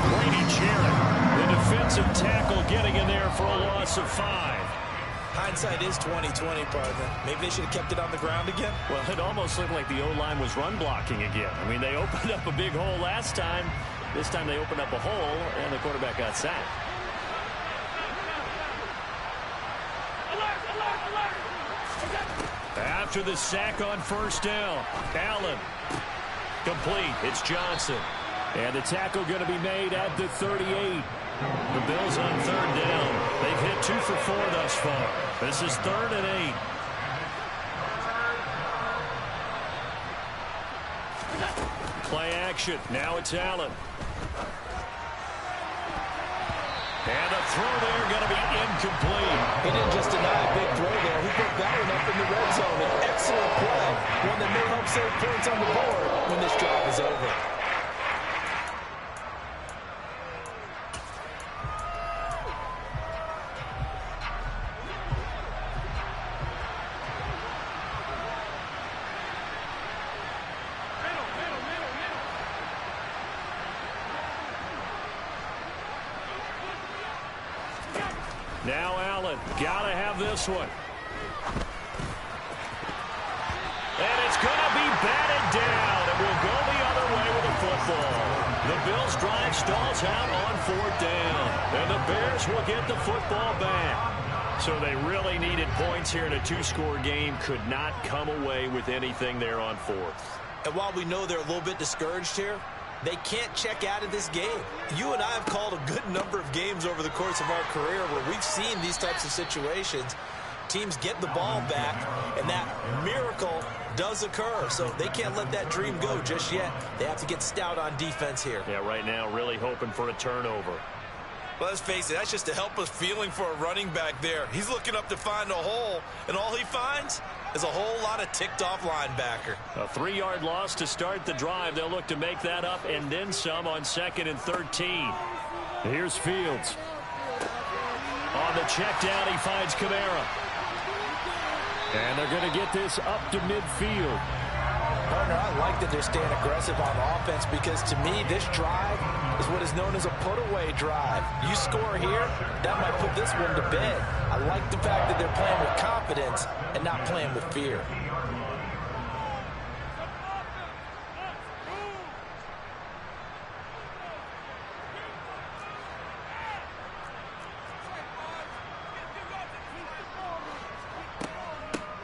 Brady Jarrett, the defensive tackle, getting in there for a loss of 5. Hindsight is 20/20, partner. Maybe they should have kept it on the ground again. Well, it almost looked like the O-line was run blocking again. I mean, they opened up a big hole last time. This time they opened up a hole, and the quarterback got sacked. After the sack on 1st down, Allen. Complete. It's Johnson. And the tackle going to be made at the 38. The Bills on 3rd down. They've hit 2 for 4 thus far. This is 3rd and 8. Play action. Now it's Allen. And the throw there going to be incomplete. He didn't just deny a big throw there. He put that one up in the red zone. An excellent play. One that may help save points on the board when this drive is over. Now Allen, gotta have this one. And it's going to be batted down. It will go the other way with the football. The Bills' drive stalls out on 4th down. And the Bears will get the football back. So they really needed points here in a 2-score game. Could not come away with anything there on 4th. And while we know they're a little bit discouraged here, they can't check out of this game. You and I have called a good number of games over the course of our career where we've seen these types of situations. Teams get the ball back, and that miracle does occur. So they can't let that dream go just yet. They have to get stout on defense here. Yeah, right now really hoping for a turnover. Well, let's face it, that's just a helpless feeling for a running back there. He's looking up to find a hole, and all he finds is a whole lot of ticked-off linebacker. A 3-yard loss to start the drive. They'll look to make that up and then some on 2nd and 13. Here's Fields. On the check down, he finds Kamara. And they're going to get this up to midfield. Partner, I like that they're staying aggressive on offense because to me, this drive is what is known as a put-away drive. You score here, that might put this one to bed. I like the fact that they're playing with confidence and not playing with fear.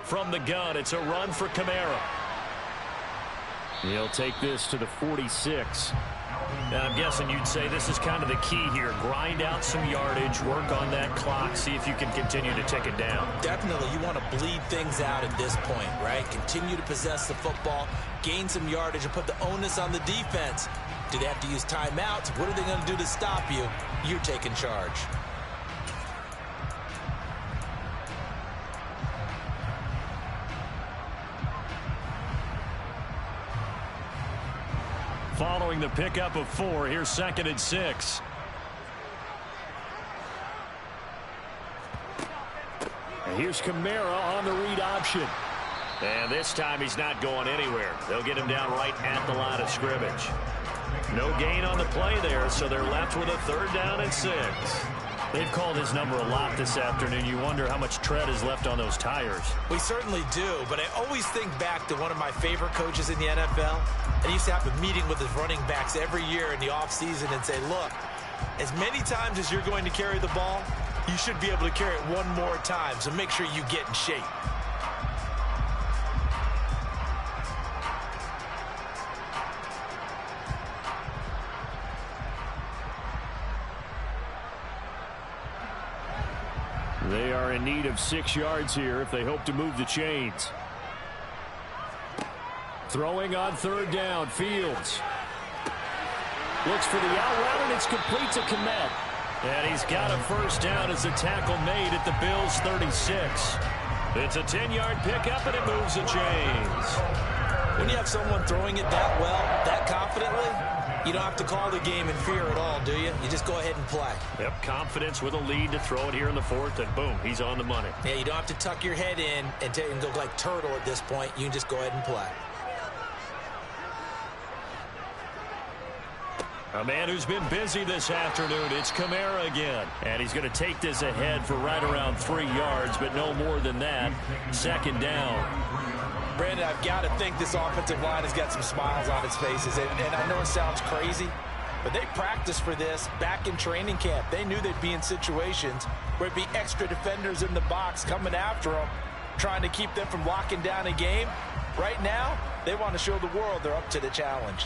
From the gun, it's a run for Kamara. He'll take this to the 46. Now, I'm guessing you'd say this is kind of the key here. Grind out some yardage, work on that clock, see if you can continue to tick it down. Definitely, you want to bleed things out at this point, right? Continue to possess the football, gain some yardage, and put the onus on the defense. Do they have to use timeouts? What are they going to do to stop you? You're taking charge. Following the pickup of 4, here's 2nd and 6. And here's Kamara on the read option. And this time he's not going anywhere. They'll get him down right at the line of scrimmage. No gain on the play there, so they're left with a 3rd down and 6. They've called his number a lot this afternoon. You wonder how much tread is left on those tires. We certainly do, but I always think back to one of my favorite coaches in the NFL. And he used to have a meeting with his running backs every year in the offseason and say, look, as many times as you're going to carry the ball, you should be able to carry it one more time, so make sure you get in shape. They are in need of 6 yards here if they hope to move the chains. Throwing on 3rd down, Fields. Looks for the out route, and it's complete to Kmet. And he's got a 1st down as the tackle made at the Bills' 36. It's a 10-yard pickup, and it moves the chains. When you have someone throwing it that well, that confidently, you don't have to call the game in fear at all, do you? You just go ahead and play. Yep, confidence with a lead to throw it here in the 4th, and boom, he's on the money. Yeah, you don't have to tuck your head in and go like turtle at this point. You can just go ahead and play. A man who's been busy this afternoon, it's Kamara again. And he's going to take this ahead for right around 3 yards, but no more than that. 2nd down. Brandon, I've got to think this offensive line has got some smiles on its faces. And I know it sounds crazy, but they practiced for this back in training camp. They knew they'd be in situations where it'd be extra defenders in the box coming after them, trying to keep them from locking down a game. Right now, they want to show the world they're up to the challenge.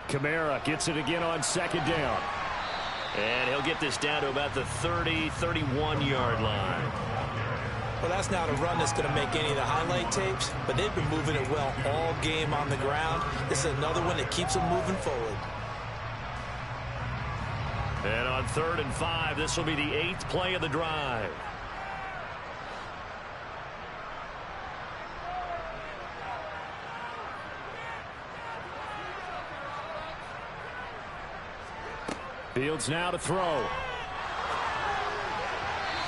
Kamara gets it again on 2nd down. And he'll get this down to about the 30, 31-yard line. Well, that's not a run that's going to make any of the highlight tapes, but they've been moving it well all game on the ground. This is another one that keeps them moving forward. And on 3rd and 5, this will be the 8th play of the drive. Fields now to throw.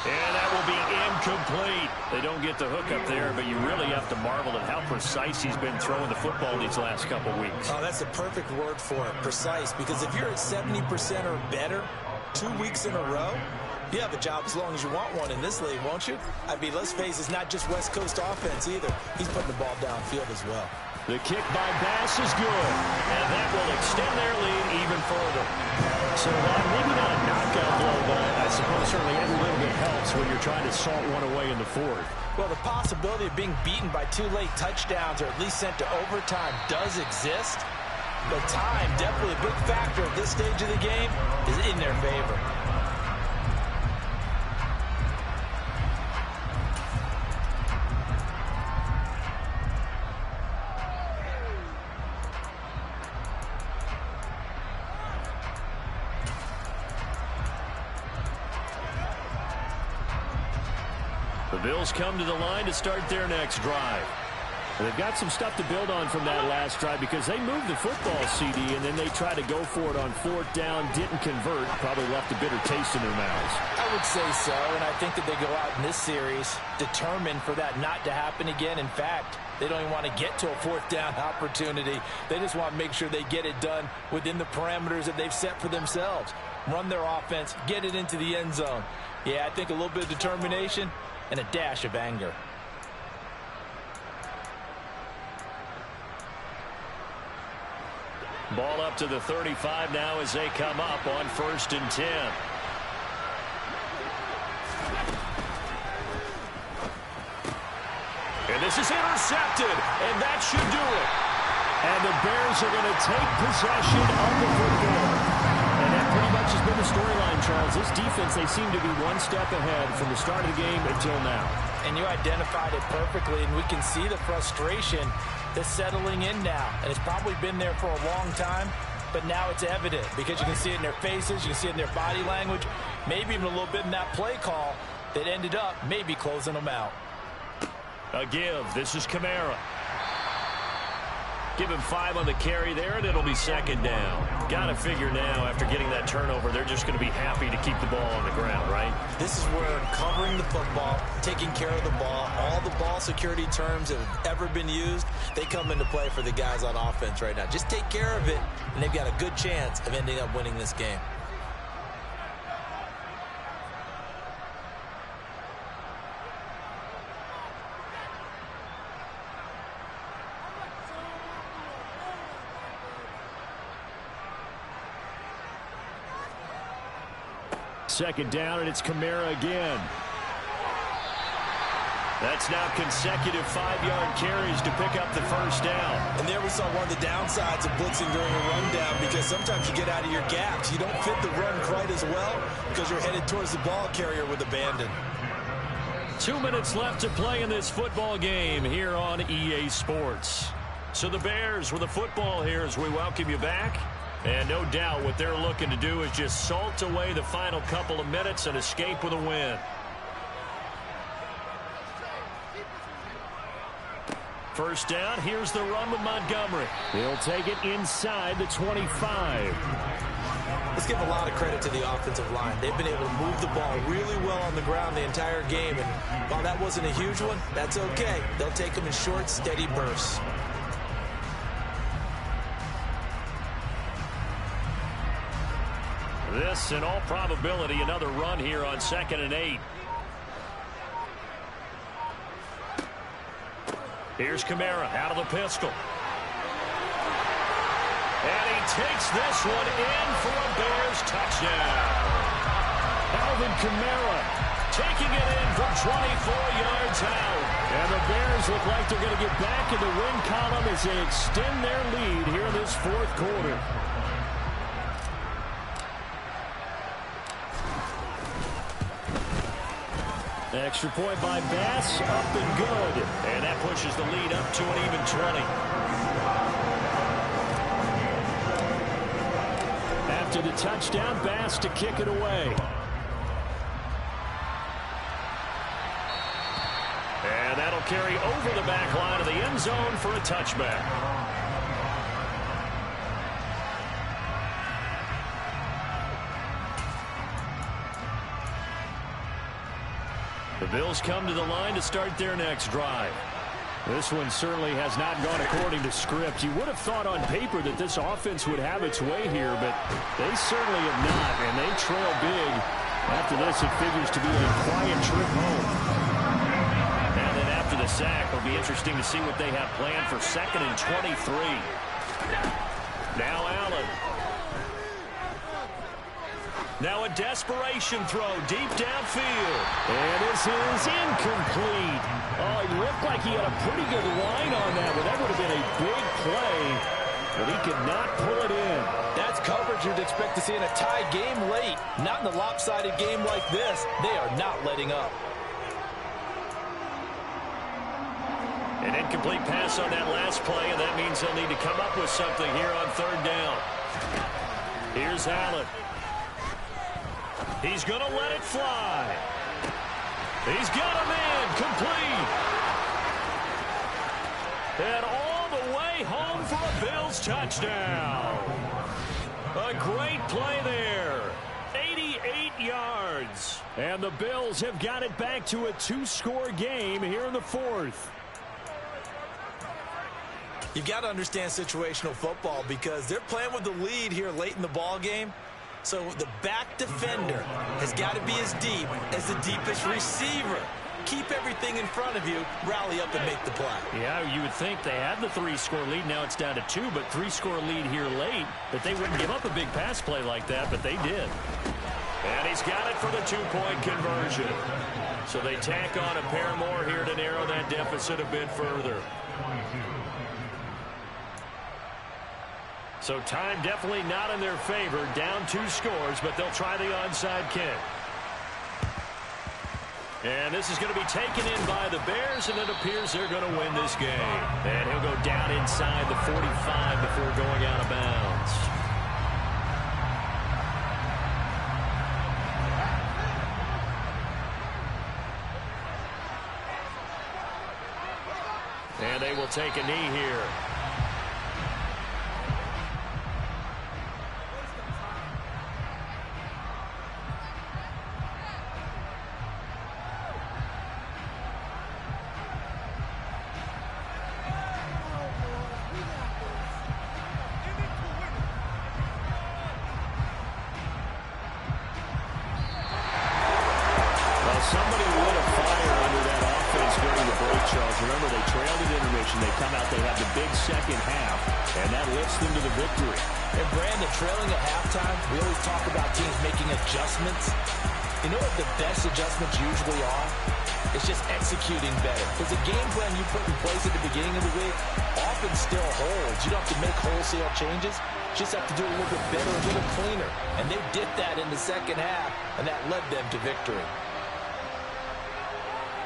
And that will be incomplete. They don't get the hook up there, but you really have to marvel at how precise he's been throwing the football these last couple weeks. Oh, that's the perfect word for it, precise. Because if you're at 70% or better 2 weeks in a row, you have a job as long as you want one in this league, won't you? I mean, let's face it, it's not just West Coast offense either. He's putting the ball downfield as well. The kick by Bass is good, and that will extend their lead even further. So maybe not a knockout blow, but I suppose certainly every little bit helps when you're trying to salt one away in the fourth. Well, the possibility of being beaten by 2 late touchdowns or at least sent to overtime does exist, but time, definitely a big factor at this stage of the game, is in their favor. The Bills come to the line to start their next drive. They've got some stuff to build on from that last drive because they moved the football, CD, and then they tried to go for it on 4th down, didn't convert, probably left a bitter taste in their mouths. I would say so, and I think that they go out in this series determined for that not to happen again. In fact, they don't even want to get to a 4th down opportunity. They just want to make sure they get it done within the parameters that they've set for themselves. Run their offense, get it into the end zone. Yeah, I think a little bit of determination and a dash of anger. Ball up to the 35 now as they come up on 1st and 10. And this is intercepted, and that should do it. And the Bears are going to take possession of the football. And that pretty much has been the storyline, Charles. This defense, they seem to be one step ahead from the start of the game until now. And you identified it perfectly, and we can see the frustration that's settling in now. And it's probably been there for a long time, but now it's evident because you can see it in their faces, you can see it in their body language, maybe even a little bit in that play call that ended up maybe closing them out. A give. This is Kamara. Give him 5 on the carry there, and it'll be 2nd down. Got to figure now, after getting that turnover, they're just going to be happy to keep the ball on the ground, right? This is where covering the football, taking care of the ball, all the ball security terms that have ever been used, they come into play for the guys on offense right now. Just take care of it, and they've got a good chance of ending up winning this game. Second down, and it's Kamara again. That's now consecutive 5-yard carries to pick up the 1st down. And there we saw one of the downsides of blitzing during a rundown, because sometimes you get out of your gaps. You don't fit the run quite as well because you're headed towards the ball carrier with abandon. 2 minutes left to play in this football game here on EA Sports. So the Bears with the football here as we welcome you back. And no doubt what they're looking to do is just salt away the final couple of minutes and escape with a win. First down, here's the run with Montgomery. He'll take it inside the 25. Let's give a lot of credit to the offensive line. They've been able to move the ball really well on the ground the entire game. And while that wasn't a huge one, that's okay. They'll take them in short, steady bursts. This, in all probability, another run here on 2nd and 8. Here's Kamara out of the pistol. And he takes this one in for a Bears touchdown. Alvin Kamara taking it in from 24 yards out. And the Bears look like they're going to get back in the win column as they extend their lead here in this 4th quarter. Extra point by Bass, up and good. And that pushes the lead up to an even 20. After the touchdown, Bass to kick it away. And that'll carry over the back line of the end zone for a touchback. The Bills come to the line to start their next drive. This one certainly has not gone according to script. You would have thought on paper that this offense would have its way here, but they certainly have not, and they trail big. After this, it figures to be a quiet trip home. And then after the sack, it'll be interesting to see what they have planned for 2nd and 23. Now Allen. Now a desperation throw deep downfield. And this is incomplete. Oh, it looked like he had a pretty good line on that, but that would have been a big play. But he could not pull it in. That's coverage you'd expect to see in a tie game late. Not in a lopsided game like this. They are not letting up. An incomplete pass on that last play, and that means they'll need to come up with something here on 3rd down. Here's Allen. He's going to let it fly. He's got a man complete. And all the way home for a Bills touchdown. A great play there. 88 yards. And the Bills have got it back to a 2-score game here in the 4th. You've got to understand situational football because they're playing with the lead here late in the ball game. So the back defender has got to be as deep as the deepest receiver. Keep everything in front of you, rally up and make the play. Yeah, you would think they had the 3-score lead. Now it's down to 2, but 3-score lead here late. That they wouldn't give up a big pass play like that, but they did. And he's got it for the 2-point conversion. So they tack on a pair more here to narrow that deficit a bit further. So time definitely not in their favor. Down 2 scores, but they'll try the onside kick. And this is going to be taken in by the Bears, and it appears they're going to win this game. And he'll go down inside the 45 before going out of bounds. And they will take a knee here. Somebody lit a fire under that offense during the break, Charles. Remember, they trailed at intermission. They come out, they have the big second half, and that lifts them to the victory. And Brandon, trailing at halftime, we always talk about teams making adjustments. You know what the best adjustments usually are? It's just executing better. Because the game plan you put in place at the beginning of the week often still holds. You don't have to make wholesale changes. You just have to do it a little bit better, a little cleaner. And they did that in the second half, and that led them to victory.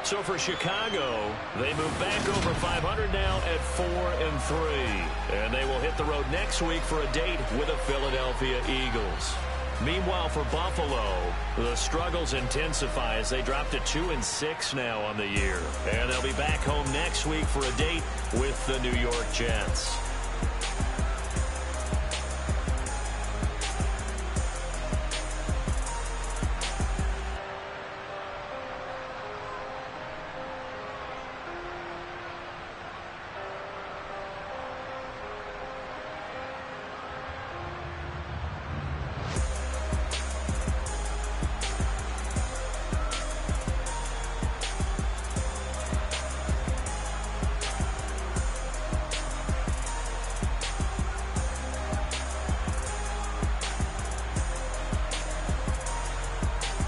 So for Chicago, they move back over 500 now at 4-3. And they will hit the road next week for a date with the Philadelphia Eagles. Meanwhile, for Buffalo, the struggles intensify as they drop to 2-6 now on the year. And they'll be back home next week for a date with the New York Jets.